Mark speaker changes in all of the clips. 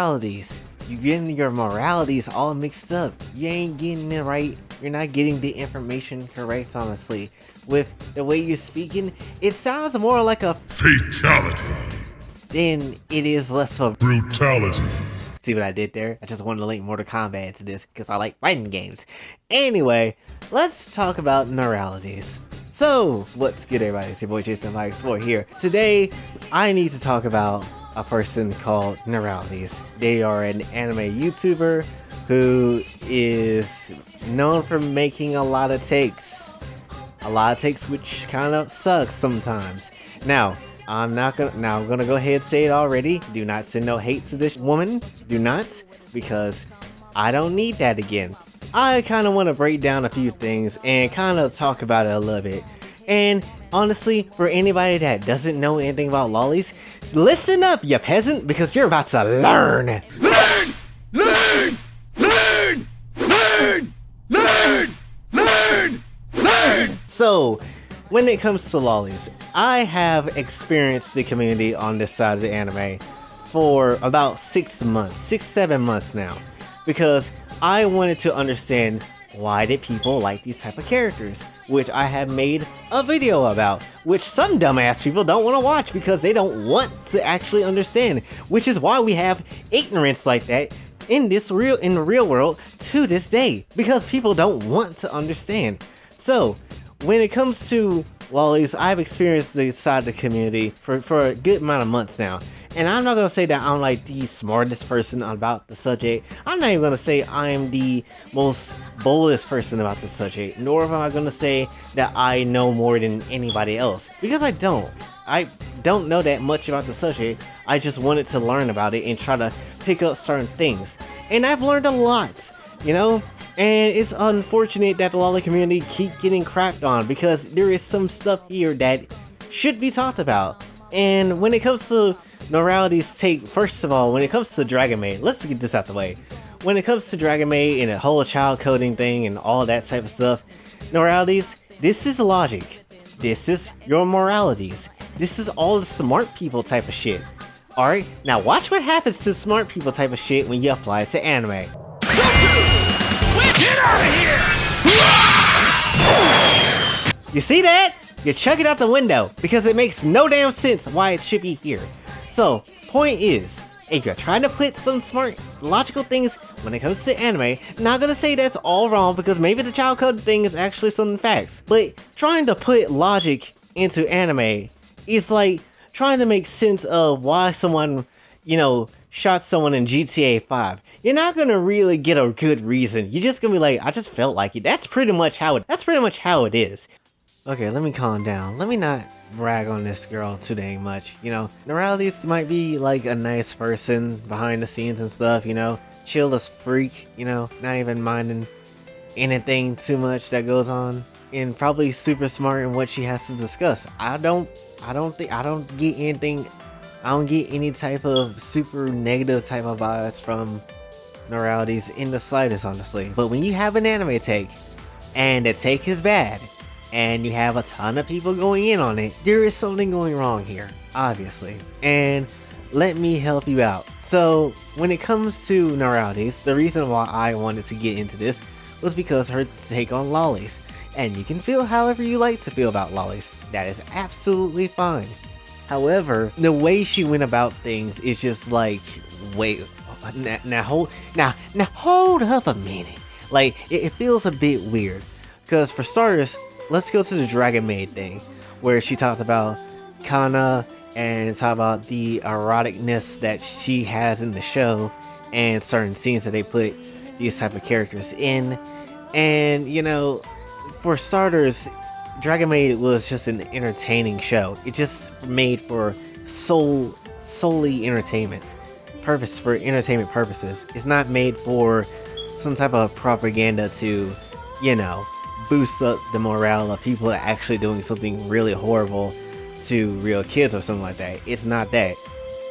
Speaker 1: Noralities. You're getting your moralities all mixed up. You ain't getting it right. You're not getting the information correct, honestly. With the way you're speaking, it sounds more like a
Speaker 2: fatality
Speaker 1: than it is less of a
Speaker 2: brutality.
Speaker 1: See what I did there? I just wanted to link Mortal Kombat to this because I like fighting games. Anyway, let's talk about Noralities. So, what's good everybody? It's your boy Jason X4 here. Today, I need to talk about a person called Noralities. They are an anime YouTuber who is known for making a lot of takes. Which kind of sucks sometimes. Now, I'm gonna go ahead and say it already. Do not send no hate to this woman. Do not, because I don't need that again. I kind of want to break down a few things and kind of talk about it a little bit. And honestly, for anybody that doesn't know anything about Lolis, listen up, you peasant, because you're about to learn. Learn! So, when it comes to Lolis, I have experienced the community on this side of the anime for about 6-7 months now, because I wanted to understand why did people like these type of characters, which I have made a video about, which some dumbass people don't want to watch because they don't want to actually understand, which is why we have ignorance like that in the real world to this day, because people don't want to understand. So when it comes to Lolis, I've experienced the side of the community for a good amount of months now. And I'm not going to say that I'm like the smartest person about the subject. I'm not even going to say I'm the most boldest person about the subject. Nor am I going to say that I know more than anybody else. Because I don't. I don't know that much about the subject. I just wanted to learn about it and try to pick up certain things. And I've learned a lot, you know? And it's unfortunate that the Loli community keep getting crapped on, because there is some stuff here that should be talked about. And when it comes to Noralities' take, first of all, when it comes to Dragon Maid, let's get this out the way. When it comes to Dragon Maid and the whole child coding thing and all that type of stuff, Noralities, this is logic. This is your moralities. This is all the smart people type of shit. Alright, now watch what happens to smart people type of shit when you apply it to anime.
Speaker 2: Get out of here!
Speaker 1: You see that? You chuck it out the window because it makes no damn sense why it should be here. So, point is, if you're trying to put some smart, logical things when it comes to anime, not gonna say that's all wrong, because maybe the child code thing is actually some facts, but trying to put logic into anime is like trying to make sense of why someone, you know, shot someone in GTA 5. You're not gonna really get a good reason. You're just gonna be like, I just felt like it. That's pretty much how it is. Okay, let me calm down. Let me not brag on this girl too dang much. You know, Noralities might be like a nice person behind the scenes and stuff, you know, chill as freak, you know, not even minding anything too much that goes on, and probably super smart in what she has to discuss. I don't get any type of super negative type of vibes from Noralities in the slightest, honestly. But when you have an anime take, and the take is bad, and you have a ton of people going in on it, there is something going wrong here, obviously. And let me help you out. So, when it comes to Noralities, the reason why I wanted to get into this was because her take on Lolis. And you can feel however you like to feel about Lolis. That is absolutely fine. However, the way she went about things is just like, wait, now hold up a minute. Like, it feels a bit weird. Because for starters, let's go to the Dragon Maid thing, where she talked about Kana and talked about the eroticness that she has in the show and certain scenes that they put these type of characters in. And, you know, for starters, Dragon Maid was just an entertaining show. It just made for solely entertainment purposes. It's not made for some type of propaganda to, you know, boost up the morale of people actually doing something really horrible to real kids or something like that. It's not that.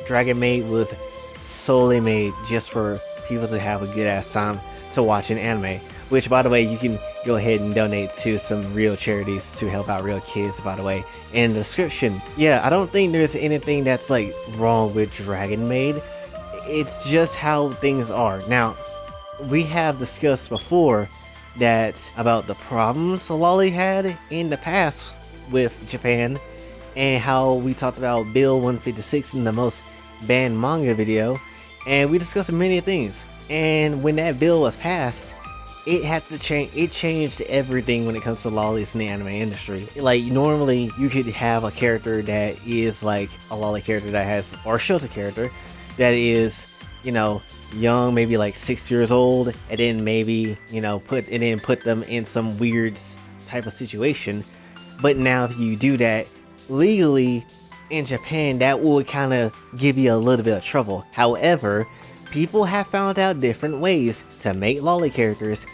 Speaker 1: Dragon Maid was solely made just for people to have a good ass time to watch an anime. Which, by the way, you can go ahead and donate to some real charities to help out real kids, by the way, in the description. Yeah, I don't think there's anything that's like wrong with Dragon Maid. it's just how things are. Now, we have discussed before that about the problems Lolly had in the past with Japan, and how we talked about Bill 156 in the most banned manga video, and we discussed many things. And when that bill was passed, it had to change. It changed everything when it comes to lollies in the anime industry. Like, normally you could have a character that is like a lolly character that has, or a Shota character that is, you know, young, maybe like 6 years old, and then maybe, you know, put them in some weird type of situation. But now if you do that legally in Japan, that would kind of give you a little bit of trouble. However, people have found out different ways to make lolly characters,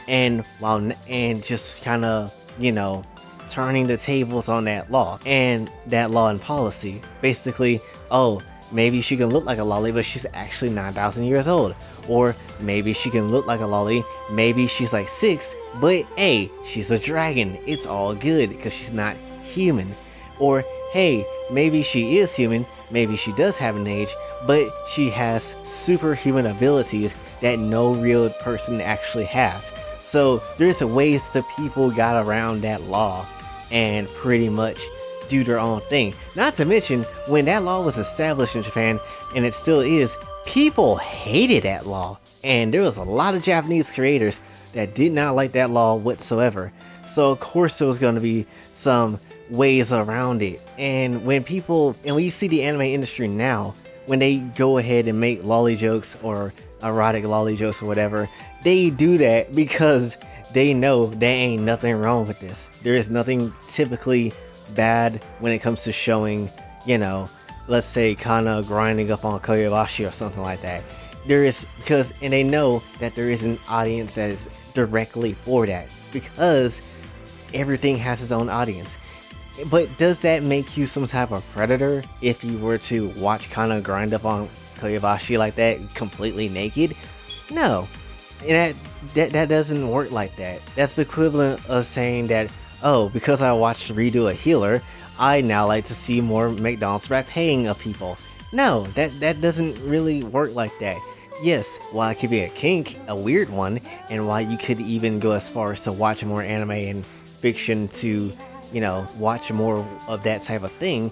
Speaker 1: and just kind of, you know, turning the tables on that law and policy. Basically, oh, maybe she can look like a lolly, but she's actually 9,000 years old. Or maybe she can look like a lolly, maybe she's like 6, but hey, she's a dragon. It's all good because she's not human. Or hey, maybe she is human, maybe she does have an age, but she has superhuman abilities that no real person actually has. So there's ways that people got around that law and pretty much do their own thing. Not to mention, when that law was established in Japan, and it still is, people hated that law. And there was a lot of Japanese creators that did not like that law whatsoever. So of course there was going to be some ways around it. And when you see the anime industry now, when they go ahead and make lolly jokes or erotic lolly jokes or whatever, they do that because they know there ain't nothing wrong with this. There is nothing typically bad when it comes to showing, you know, let's say Kana grinding up on Koyabashi or something like that. And they know that there is an audience that is directly for that, because everything has its own audience. But does that make you some type of predator if you were to watch Kana grind up on Koyabashi like that, completely naked? No. And that doesn't work like that. That's the equivalent of saying that, oh, because I watched Redo a healer, I now like to see more McDonald's rapping of people. No, that doesn't really work like that. Yes, while it could be a kink, a weird one, and while you could even go as far as to watch more anime and fiction to, you know, watch more of that type of thing,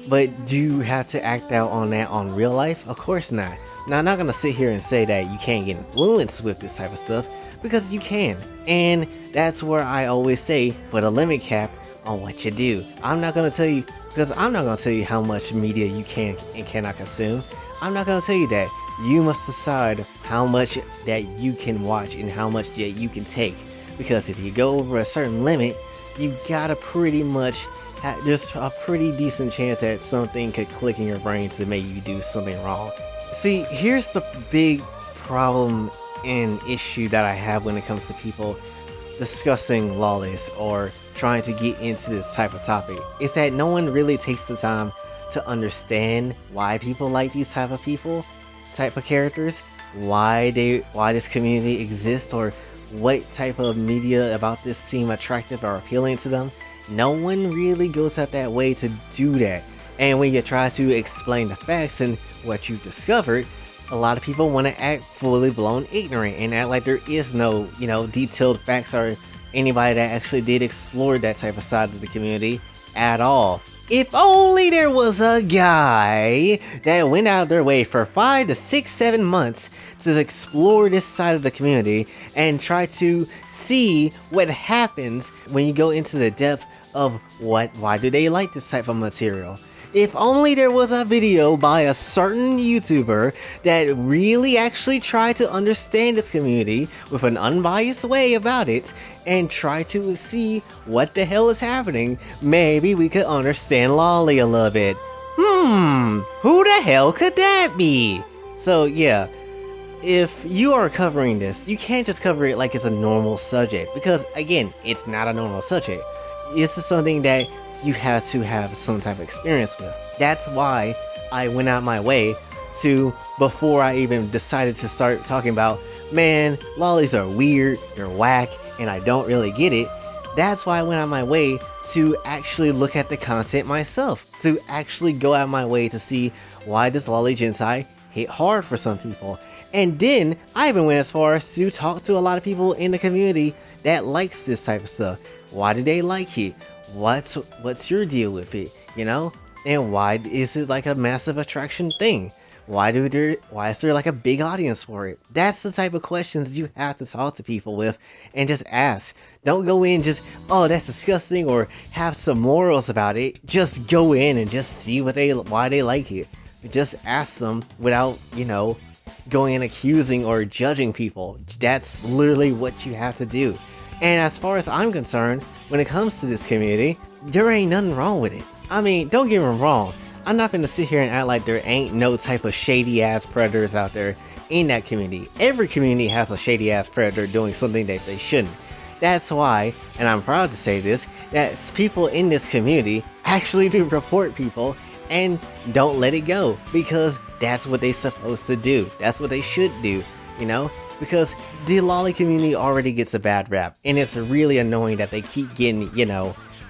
Speaker 1: but do you have to act out on that on real life? Of course not. Now, I'm not gonna sit here and say that you can't get influenced with this type of stuff, because you can. And that's where I always say, put a limit cap on what you do. I'm not gonna tell you, because I'm not gonna tell you how much media you can and cannot consume. I'm not gonna tell you that. You must decide how much that you can watch and how much that you can take. Because if you go over a certain limit, you gotta pretty much there's a pretty decent chance that something could click in your brain to make you do something wrong. See, here's the big problem and issue that I have when it comes to people discussing lollies or trying to get into this type of topic, is that no one really takes the time to understand why people like these type of characters, why this community exists, or what type of media about this seem attractive or appealing to them. No one really goes out that way to do that. And when you try to explain the facts and what you've discovered, a lot of people want to act fully blown ignorant and act like there is no, you know, detailed facts or anybody that actually did explore that type of side of the community at all. If only there was a guy that went out their way for 5 to 6, 7 months to explore this side of the community and try to see what happens when you go into the depth of why do they like this type of material. If only there was a video by a certain YouTuber that really actually tried to understand this community with an unbiased way about it and try to see what the hell is happening, maybe we could understand Lolly a little bit. Who the hell could that be? So yeah, if you are covering this, you can't just cover it like it's a normal subject, because again, it's not a normal subject. This is something that you have to have some type of experience with. That's why I went out my way to, before I even decided to start talking about, man, lollies are weird, they're whack, and I don't really get it. That's why I went out my way to actually look at the content myself, to actually go out my way to see, why does lolly Gensai hit hard for some people. And then I even went as far as to talk to a lot of people in the community that likes this type of stuff. Why do they like it? What's your deal with it? You know? And why is it like a massive attraction thing? Why is there like a big audience for it? That's the type of questions you have to talk to people with and just ask. Don't go in just, oh, that's disgusting, or have some morals about it. Just go in and just see why they like it. Just ask them without, going and accusing or judging people. That's literally what you have to do. And as far as I'm concerned, when it comes to this community, there ain't nothing wrong with it. I mean, don't get me wrong. I'm not gonna sit here and act like there ain't no type of shady ass predators out there in that community. Every community has a shady ass predator doing something that they shouldn't. That's why, and I'm proud to say this, that people in this community actually do report people and don't let it go, because that's what they're supposed to do. That's what they should do, because the lolly community already gets a bad rap, and it's really annoying that they keep getting,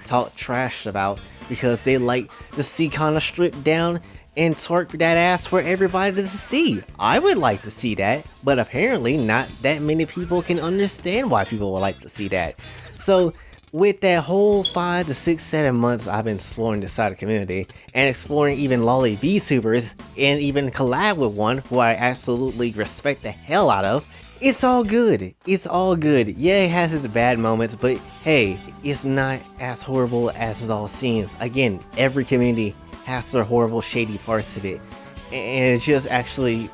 Speaker 1: talk trash about, because they like to see kind of stripped down and twerk that ass for everybody to see. I would like to see that, but apparently not that many people can understand why people would like to see that. So with that whole 5 to 6, 7 months I've been exploring this side of the community and exploring even lolly VTubers and even collab with one who I absolutely respect the hell out of, it's all good. It's all good. Yeah, it has its bad moments, but hey, it's not as horrible as it all seems. Again, every community has their horrible, shady parts of it. And it's just actually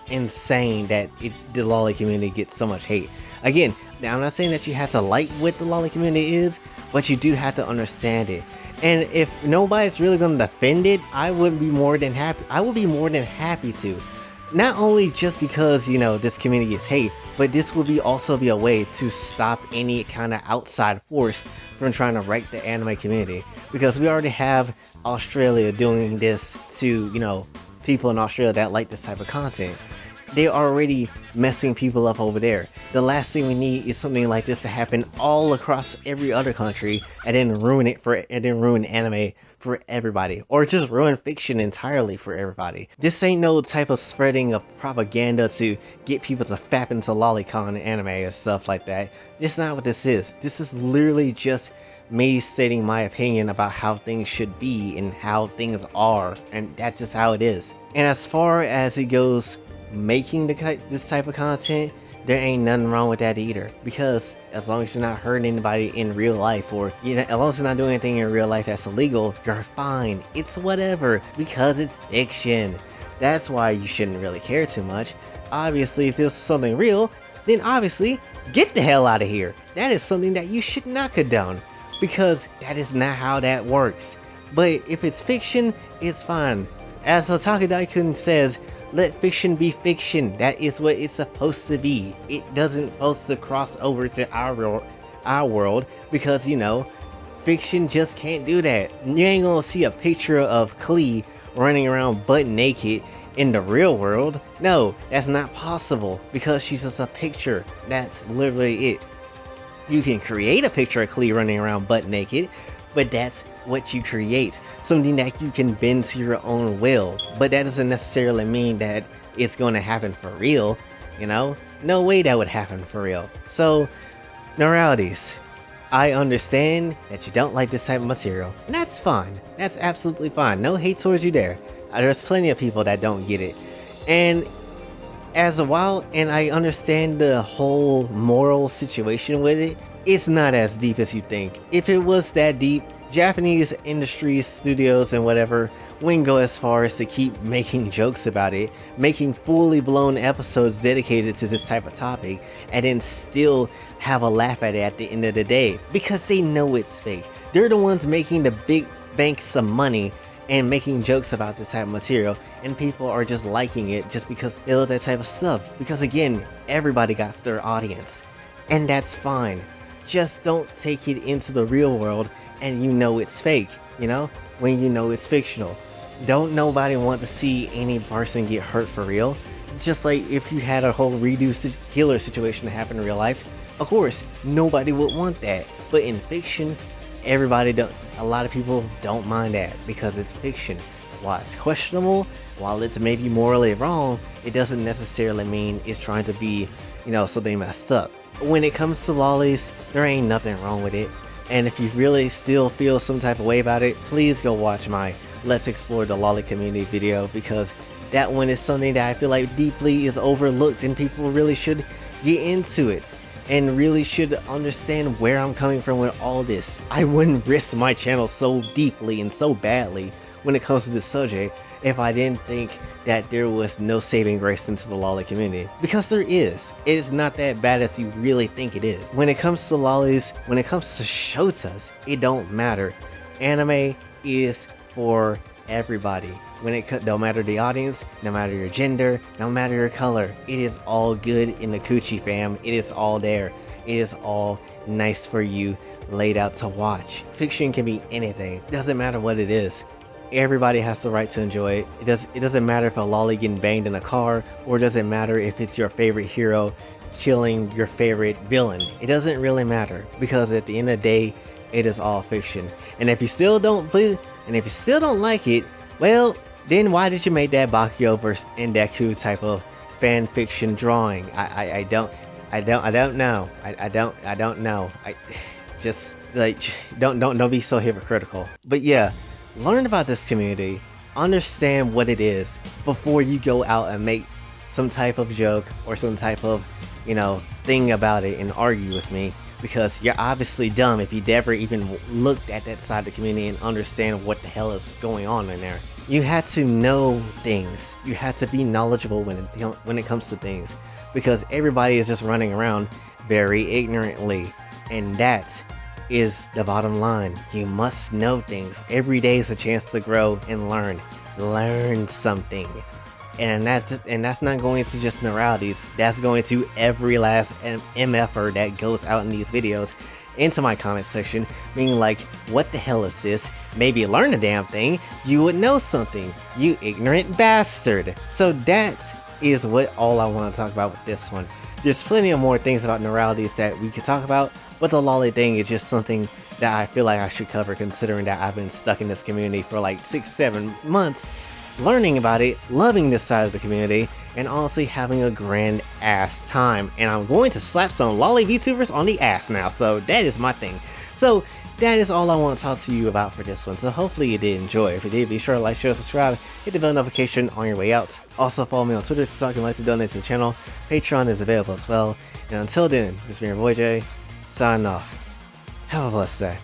Speaker 1: insane that the lolly community gets so much hate. Again, now I'm not saying that you have to like what the lolly community is, but you do have to understand it. And if nobody's really going to defend it, I would be more than happy to. Not only just because, this community is hate, but this would also be a way to stop any kind of outside force from trying to wreck the anime community. Because we already have Australia doing this to, people in Australia that like this type of content. They're already messing people up over there. The last thing we need is something like this to happen all across every other country and then ruin anime for everybody, or just ruin fiction entirely for everybody. This ain't no type of spreading of propaganda to get people to fap into lolicon anime and stuff like that. It's not what this is. This is literally just me stating my opinion about how things should be and how things are, and that's just how it is. And as far as it goes, making this type of content, there ain't nothing wrong with that either, because as long as you're not hurting anybody in real life, or as long as you're not doing anything in real life that's illegal, you're fine. It's whatever, because it's fiction. That's why you shouldn't really care too much. Obviously, if this is something real, then obviously get the hell out of here. That is something that you should not condone, because that is not how that works. But if it's fiction, it's fine. As Otaku Daikun says, let fiction be fiction. That is what it's supposed to be. It doesn't supposed to cross over to our world, because fiction just can't do that. You ain't gonna see a picture of Klee running around butt naked in the real world. No, that's not possible, because she's just a picture. That's literally it. You can create a picture of Klee running around butt naked, but that's what you create, something that you can bend to your own will. But that doesn't necessarily mean that it's going to happen for real. No way that would happen for real. So, Noralities, I understand that you don't like this type of material, and that's fine. That's absolutely fine. No hate towards you there. There's plenty of people that don't get it. And and I understand the whole moral situation with it, it's not as deep as you think. If it was that deep, Japanese industries, studios, and whatever wouldn't go as far as to keep making jokes about it, making fully blown episodes dedicated to this type of topic, and then still have a laugh at it at the end of the day, because they know it's fake. They're the ones making the big banks of money and making jokes about this type of material, and people are just liking it just because they love that type of stuff. Because again, everybody got their audience, and that's fine. Just don't take it into the real world and it's fake, when it's fictional. Don't nobody want to see any person get hurt for real. Just like if you had a whole reduced killer situation happen in real life, of course, nobody would want that. But in fiction, a lot of people don't mind that, because it's fiction. while it's questionable, while it's maybe morally wrong, it doesn't necessarily mean it's trying to be, something messed up. When it comes to lolis, there ain't nothing wrong with it. And if you really still feel some type of way about it, please go watch my Let's Explore the Loli Community video, because that one is something that I feel like deeply is overlooked, and people really should get into it and really should understand where I'm coming from with all this. I wouldn't risk my channel so deeply and so badly when it comes to this subject if I didn't think that there was no saving grace into the loli community, because there is. It is not that bad as you really think it is. When it comes to lolis, when it comes to shotas, it don't matter. Anime is for everybody. Don't matter the audience, no matter your gender, no matter your color, it is all good in the coochie fam. It is all there. It is all nice for you, laid out to watch. Fiction can be anything. Doesn't matter what it is. Everybody has the right to enjoy it. It doesn't matter if a loli getting banged in a car, or it doesn't matter if it's your favorite hero killing your favorite villain. It doesn't really matter, because at the end of the day, it is all fiction. And if you still don't like it, well, then why did you make that Bakyo vs. Endeku type of fan fiction drawing? I don't know. I don't know. I just like don't be so hypocritical. But yeah, learn about this community, understand what it is before you go out and make some type of joke or some type of, thing about it and argue with me, because you're obviously dumb if you never even looked at that side of the community and understand what the hell is going on in there. You had to know things. You had to be knowledgeable when it comes to things, because everybody is just running around very ignorantly, and that is the bottom line. You must know things. Every day is a chance to grow and learn something. And that's not going to just Noralities, that's going to every last MFer that goes out in these videos into my comment section, being like, what the hell is this? Maybe learn a damn thing. You would know something, you ignorant bastard. So that is all I want to talk about with this one. There's plenty of more things about Noralities that we could talk about, but the loli thing is just something that I feel like I should cover, considering that I've been stuck in this community for like 6-7 months, learning about it, loving this side of the community, and honestly having a grand ass time. And I'm going to slap some loli VTubers on the ass now, so that is my thing. So that is all I want to talk to you about for this one, so hopefully you did enjoy. If you did, be sure to like, share, subscribe, hit the bell notification on your way out. Also follow me on Twitter to talk and like to donate to the channel. Patreon is available as well. And until then, this has been your boy Jay, signing off. Have a blessed day.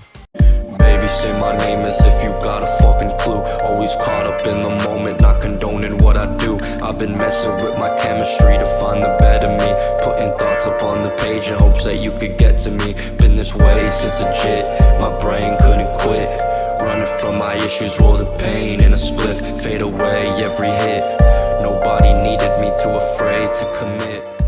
Speaker 3: Baby, say my name as if you got a fucking clue. Always caught up in the moment, not condoning what I do. I've been messing with my chemistry to find the better me, putting thoughts up on the page in hopes that you could get to me. Been this way since legit, my brain couldn't quit. Running from my issues, roll the pain in a spliff, fade away every hit. Nobody needed me, too afraid to commit.